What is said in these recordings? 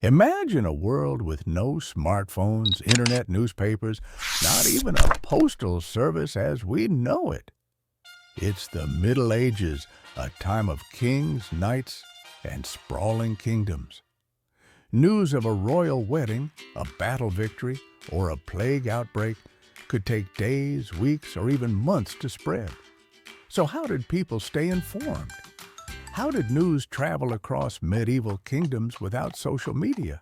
Imagine a world with no smartphones, internet, newspapers, not even a postal service as we know it. It's the Middle Ages, a time of kings, knights, and sprawling kingdoms. News of a royal wedding, a battle victory, or a plague outbreak could take days, weeks, or even months to spread. So how did people stay informed? How did news travel across medieval kingdoms without social media?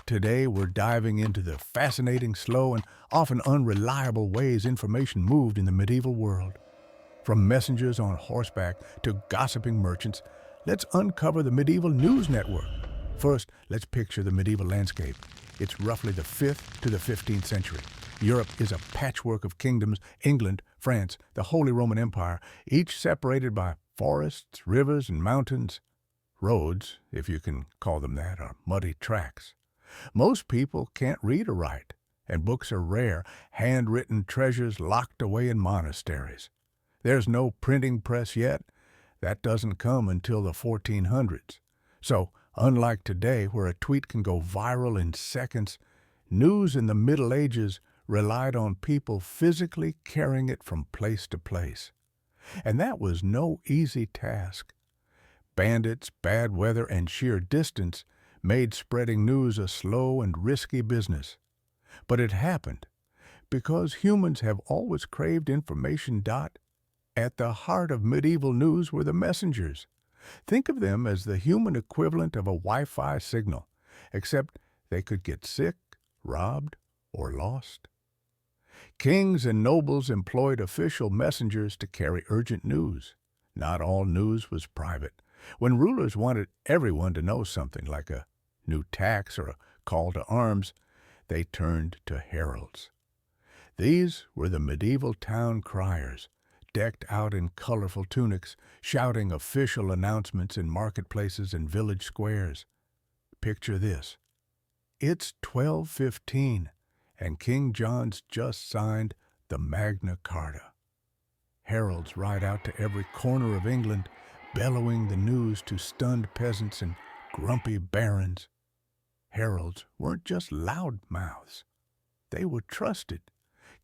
Today, we're diving into the fascinating, slow, and often unreliable ways information moved in the medieval world. From messengers on horseback to gossiping merchants, let's uncover the medieval news network. First, let's picture the medieval landscape. It's roughly the 5th to the 15th century. Europe is a patchwork of kingdoms: England, France, the Holy Roman Empire, each separated by forests, rivers, and mountains. Roads, if you can call them that, are muddy tracks. Most people can't read or write, and books are rare, handwritten treasures locked away in monasteries. There's no printing press yet. That doesn't come until the 1400s. So, unlike today, where a tweet can go viral in seconds, news in the Middle Ages relied on people physically carrying it from place to place. And that was no easy task. Bandits, bad weather, and sheer distance made spreading news a slow and risky business. But it happened because humans have always craved information. At the heart of medieval news were the messengers. Think of them as the human equivalent of a Wi-Fi signal, except they could get sick, robbed, or lost. Kings and nobles employed official messengers to carry urgent news. Not all news was private. When rulers wanted everyone to know something, like a new tax or a call to arms, they turned to heralds. These were the medieval town criers, decked out in colorful tunics, shouting official announcements in marketplaces and village squares. Picture this. It's 1215, and King John's just signed the Magna Carta. Heralds ride out to every corner of England, bellowing the news to stunned peasants and grumpy barons. Heralds weren't just loud mouths. They were trusted,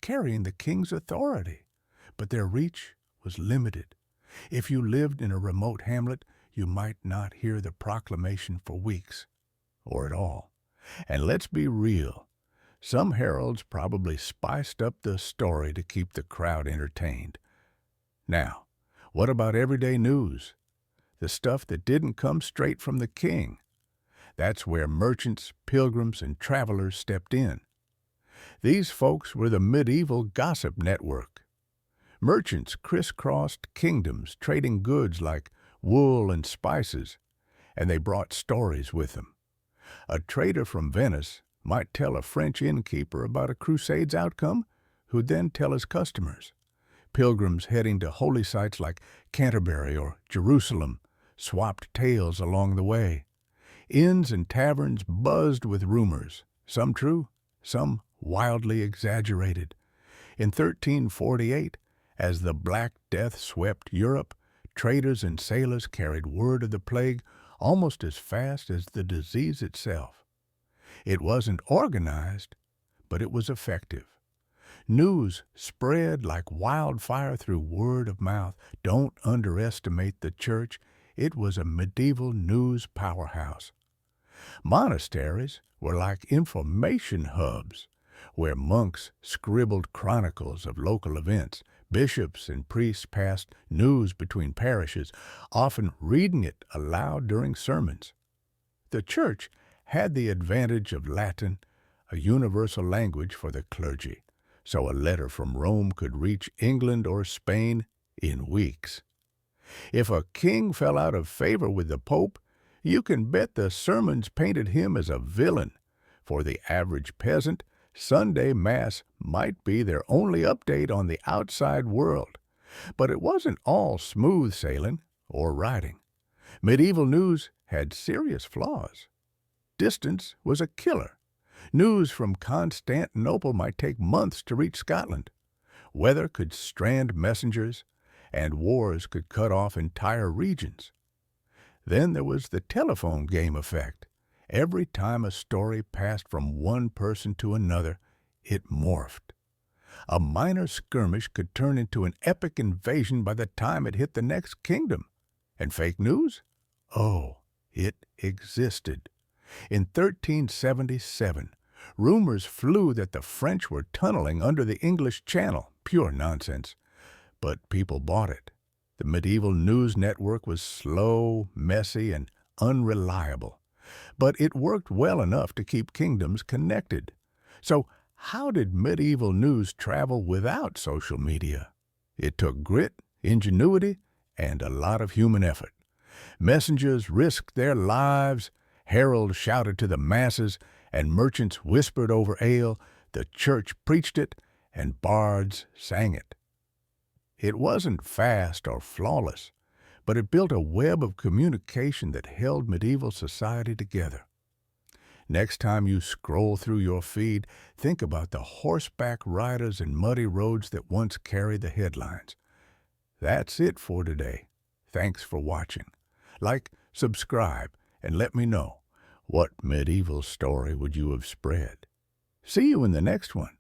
carrying the king's authority. But their reach was limited. If you lived in a remote hamlet, you might not hear the proclamation for weeks, or at all. And let's be real, some heralds probably spiced up the story to keep the crowd entertained. Now, what about everyday news? The stuff that didn't come straight from the king. That's where merchants, pilgrims, and travelers stepped in. These folks were the medieval gossip network. Merchants crisscrossed kingdoms, trading goods like wool and spices, and they brought stories with them. A trader from Venice might tell a French innkeeper about a crusade's outcome, who'd then tell his customers. Pilgrims heading to holy sites like Canterbury or Jerusalem swapped tales along the way. Inns and taverns buzzed with rumors, some true, some wildly exaggerated. In 1348, as the Black Death swept Europe, traders and sailors carried word of the plague almost as fast as the disease itself. It wasn't organized, but it was effective. News spread like wildfire through word of mouth. Don't underestimate the church. It was a medieval news powerhouse. Monasteries were like information hubs, where monks scribbled chronicles of local events. Bishops and priests passed news between parishes, often reading it aloud during sermons. The church had the advantage of Latin, a universal language for the clergy, so a letter from Rome could reach England or Spain in weeks. If a king fell out of favor with the Pope, you can bet the sermons painted him as a villain. For the average peasant, Sunday Mass might be their only update on the outside world. But it wasn't all smooth sailing or riding. Medieval news had serious flaws. Distance was a killer. News from Constantinople might take months to reach Scotland. Weather could strand messengers, and wars could cut off entire regions. Then there was the telephone game effect. Every time a story passed from one person to another, it morphed. A minor skirmish could turn into an epic invasion by the time it hit the next kingdom. And fake news? Oh, it existed. In 1377, rumors flew that the French were tunneling under the English Channel. Pure nonsense. But people bought it. The medieval news network was slow, messy, and unreliable. But it worked well enough to keep kingdoms connected. So, how did medieval news travel without social media? It took grit, ingenuity, and a lot of human effort. Messengers risked their lives, heralds shouted to the masses, and merchants whispered over ale, the church preached it, and bards sang it. It wasn't fast or flawless, but it built a web of communication that held medieval society together. Next time you scroll through your feed, think about the horseback riders and muddy roads that once carried the headlines. That's it for today. Thanks for watching. Like, subscribe, and let me know, what medieval story would you have spread? See you in the next one.